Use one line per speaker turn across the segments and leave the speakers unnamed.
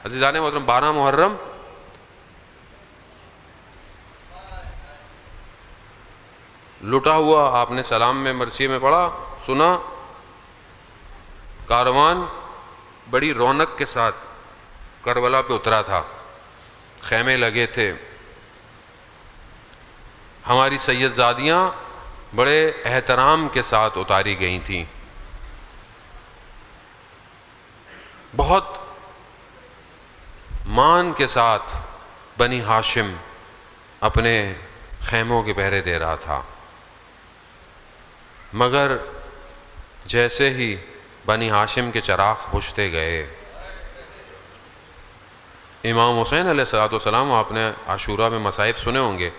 عزیزان محترم 12 محرم لٹا ہوا، آپ نے سلام میں مرثیے میں پڑھا، سنا، کاروان بڑی رونق کے ساتھ کربلا پہ اترا تھا، خیمے لگے تھے، ہماری سید زادیاں بڑے احترام کے ساتھ اتاری گئی تھیں، بہت مان کے ساتھ بنی ہاشم اپنے خیموں کے پہرے دے رہا تھا، مگر جیسے ہی بنی ہاشم کے چراغ بجھتے گئے، امام حسین علیہ السلام، آپ نے عاشورہ میں مصائب سنے ہوں گے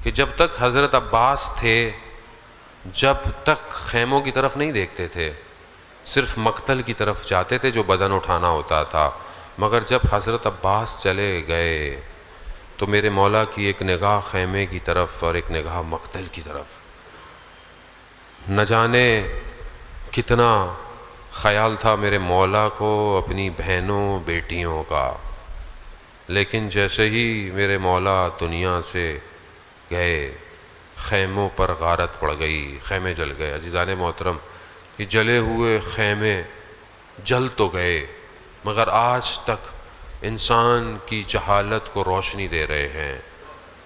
کہ جب تک حضرت عباس تھے جب تک خیموں کی طرف نہیں دیکھتے تھے، صرف مقتل کی طرف جاتے تھے جو بدن اٹھانا ہوتا تھا، مگر جب حضرت عباس چلے گئے تو میرے مولا کی ایک نگاہ خیمے کی طرف اور ایک نگاہ مقتل کی طرف، نہ جانے کتنا خیال تھا میرے مولا کو اپنی بہنوں بیٹیوں کا، لیکن جیسے ہی میرے مولا دنیا سے گئے خیموں پر غارت پڑ گئی، خیمے جل گئے۔ عزیزان محترم، یہ جلے ہوئے خیمے جل تو گئے مگر آج تک انسان کی جہالت کو روشنی دے رہے ہیں،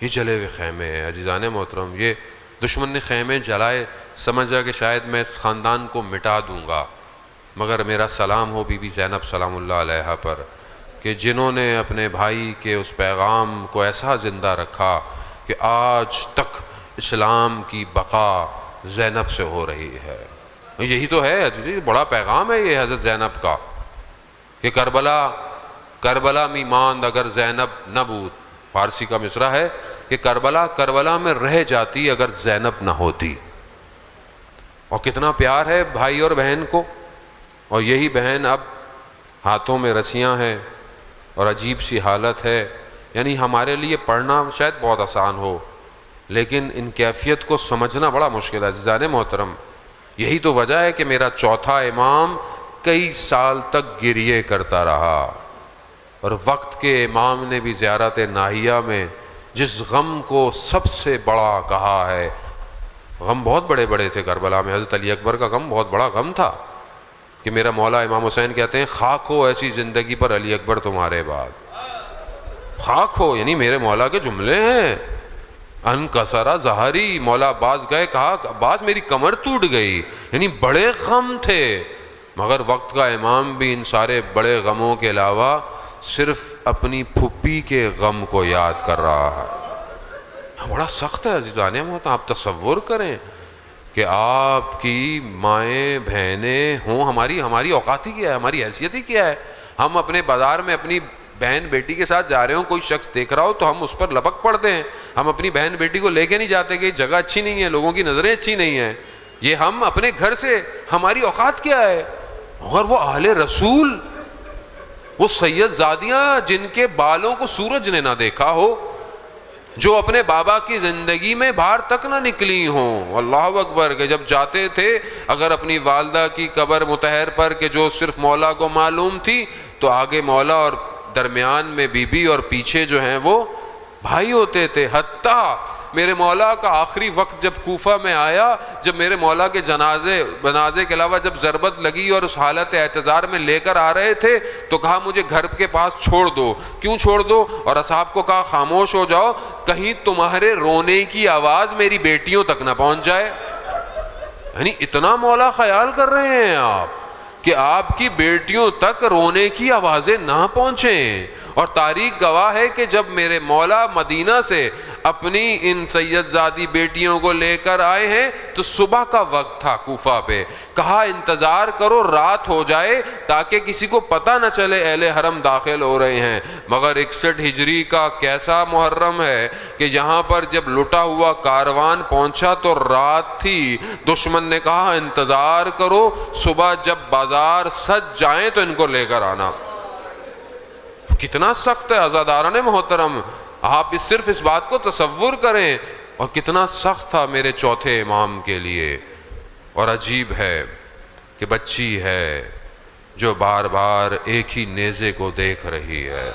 یہ جلے ہوئے خیمے ہیں۔ عزیزان محترم، یہ دشمن نے خیمے جلائے، سمجھا کہ شاید میں اس خاندان کو مٹا دوں گا، مگر میرا سلام ہو بی بی زینب سلام اللہ علیہا پر کہ جنہوں نے اپنے بھائی کے اس پیغام کو ایسا زندہ رکھا کہ آج تک اسلام کی بقا زینب سے ہو رہی ہے۔ یہی تو ہے عزیزی، بڑا پیغام ہے یہ حضرت زینب کا کہ کربلا می ماند اگر زینب نہ بود، فارسی کا مصرع ہے کہ کربلا میں رہ جاتی اگر زینب نہ ہوتی۔ اور کتنا پیار ہے بھائی اور بہن کو، اور یہی بہن اب ہاتھوں میں رسیاں ہیں اور عجیب سی حالت ہے، یعنی ہمارے لیے پڑھنا شاید بہت آسان ہو لیکن ان کیفیت کو سمجھنا بڑا مشکل ہے۔ عزیزان محترم، یہی تو وجہ ہے کہ میرا چوتھا امام کئی سال تک گریے کرتا رہا، اور وقت کے امام نے بھی زیارت ناہیہ میں جس غم کو سب سے بڑا کہا ہے، غم بہت بڑے بڑے تھے کربلا میں، حضرت علی اکبر کا غم بہت بڑا غم تھا کہ میرا مولا امام حسین کہتے ہیں خاک ہو ایسی زندگی پر علی اکبر تمہارے بعد، خاک ہو، یعنی میرے مولا کے جملے ہیں، انکسرا ظہری، مولا عباس گئے، کہا عباس میری کمر ٹوٹ گئی، یعنی بڑے غم تھے، مگر وقت کا امام بھی ان سارے بڑے غموں کے علاوہ صرف اپنی پھپھی کے غم کو یاد کر رہا ہے۔ بڑا سخت ہے عزیزان محترم، آپ تصور کریں کہ آپ کی مائیں بہنیں ہوں، ہماری اوقات ہی کیا ہے، ہماری حیثیت ہی کیا ہے، ہم اپنے بازار میں اپنی بہن بیٹی کے ساتھ جا رہے ہوں، کوئی شخص دیکھ رہا ہو تو ہم اس پر لپک پڑتے ہیں، ہم اپنی بہن بیٹی کو لے کے نہیں جاتے کہ جگہ اچھی نہیں ہے، لوگوں کی نظریں اچھی نہیں ہیں، یہ ہم اپنے گھر سے، ہماری اوقات کیا ہے۔ اور وہ اہل رسول، وہ سید زادیاں جن کے بالوں کو سورج نے نہ دیکھا ہو، جو اپنے بابا کی زندگی میں باہر تک نہ نکلی ہوں، اللہ اکبر، کہ جب جاتے تھے اگر اپنی والدہ کی قبر مطہر پر کہ جو صرف مولا کو معلوم تھی، تو آگے مولا اور درمیان میں بی بی اور پیچھے جو ہیں وہ بھائی ہوتے تھے۔ حتیٰ میرے مولا کا آخری وقت جب کوفہ میں آیا، جب میرے مولا کے جنازے کے علاوہ جب ضربت لگی اور اس حالت اعتذار میں لے کر آ رہے تھے تو کہا مجھے گھر کے پاس چھوڑ دو۔ کیوں چھوڑ دو؟ اور اصحاب کو کہا خاموش ہو جاؤ، کہیں تمہارے رونے کی آواز میری بیٹیوں تک نہ پہنچ جائے۔ یعنی اتنا مولا خیال کر رہے ہیں آپ کہ آپ کی بیٹیوں تک رونے کی آوازیں نہ پہنچیں۔ اور تاریخ گواہ ہے کہ جب میرے مولا مدینہ سے اپنی ان سید زادی بیٹیوں کو لے کر آئے ہیں تو صبح کا وقت تھا کوفہ پہ، کہا انتظار کرو رات ہو جائے تاکہ کسی کو پتہ نہ چلے اہل حرم داخل ہو رہے ہیں۔ مگر 61 ہجری کا کیسا محرم ہے کہ یہاں پر جب لٹا ہوا کاروان پہنچا تو رات تھی، دشمن نے کہا انتظار کرو، صبح جب بازار سج جائیں تو ان کو لے کر آنا۔ کتنا سخت ہے عزاداران محترم، آپ صرف اس بات کو تصور کریں، اور کتنا سخت تھا میرے چوتھے امام کے لیے۔ اور عجیب ہے کہ بچی ہے، جو بار بار ایک ہی نیزے کو دیکھ رہی ہے۔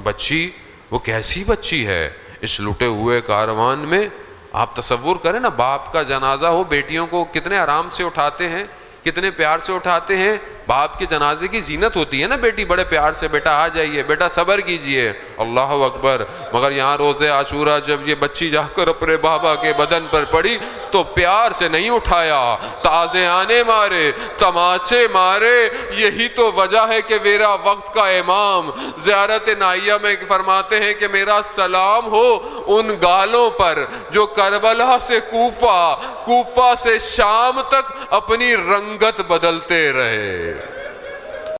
بچی وہ کیسی بچی ہے اس لٹے ہوئے کاروان میں؟ آپ تصور کریں نا، باپ کا جنازہ ہو، بیٹیوں کو کتنے آرام سے اٹھاتے ہیں، کتنے پیار سے اٹھاتے ہیں۔ باپ کے جنازے کی زینت ہوتی ہے نا، بیٹی بڑے پیار سے، بیٹا آ جائیے، بیٹا صبر کیجئے، اللہ اکبر۔ مگر یہاں روزے عاشورہ جب یہ بچی جا کر اپنے بابا کے بدن پر پڑی تو پیار سے نہیں اٹھایا، تازے آنے مارے، تماچے مارے۔ یہی تو وجہ ہے کہ میرا وقت کا امام زیارت نائیہ میں فرماتے ہیں کہ میرا سلام ہو ان گالوں پر جو کربلا سے کوفہ، کوفہ سے شام تک اپنی رنگت بدلتے رہے۔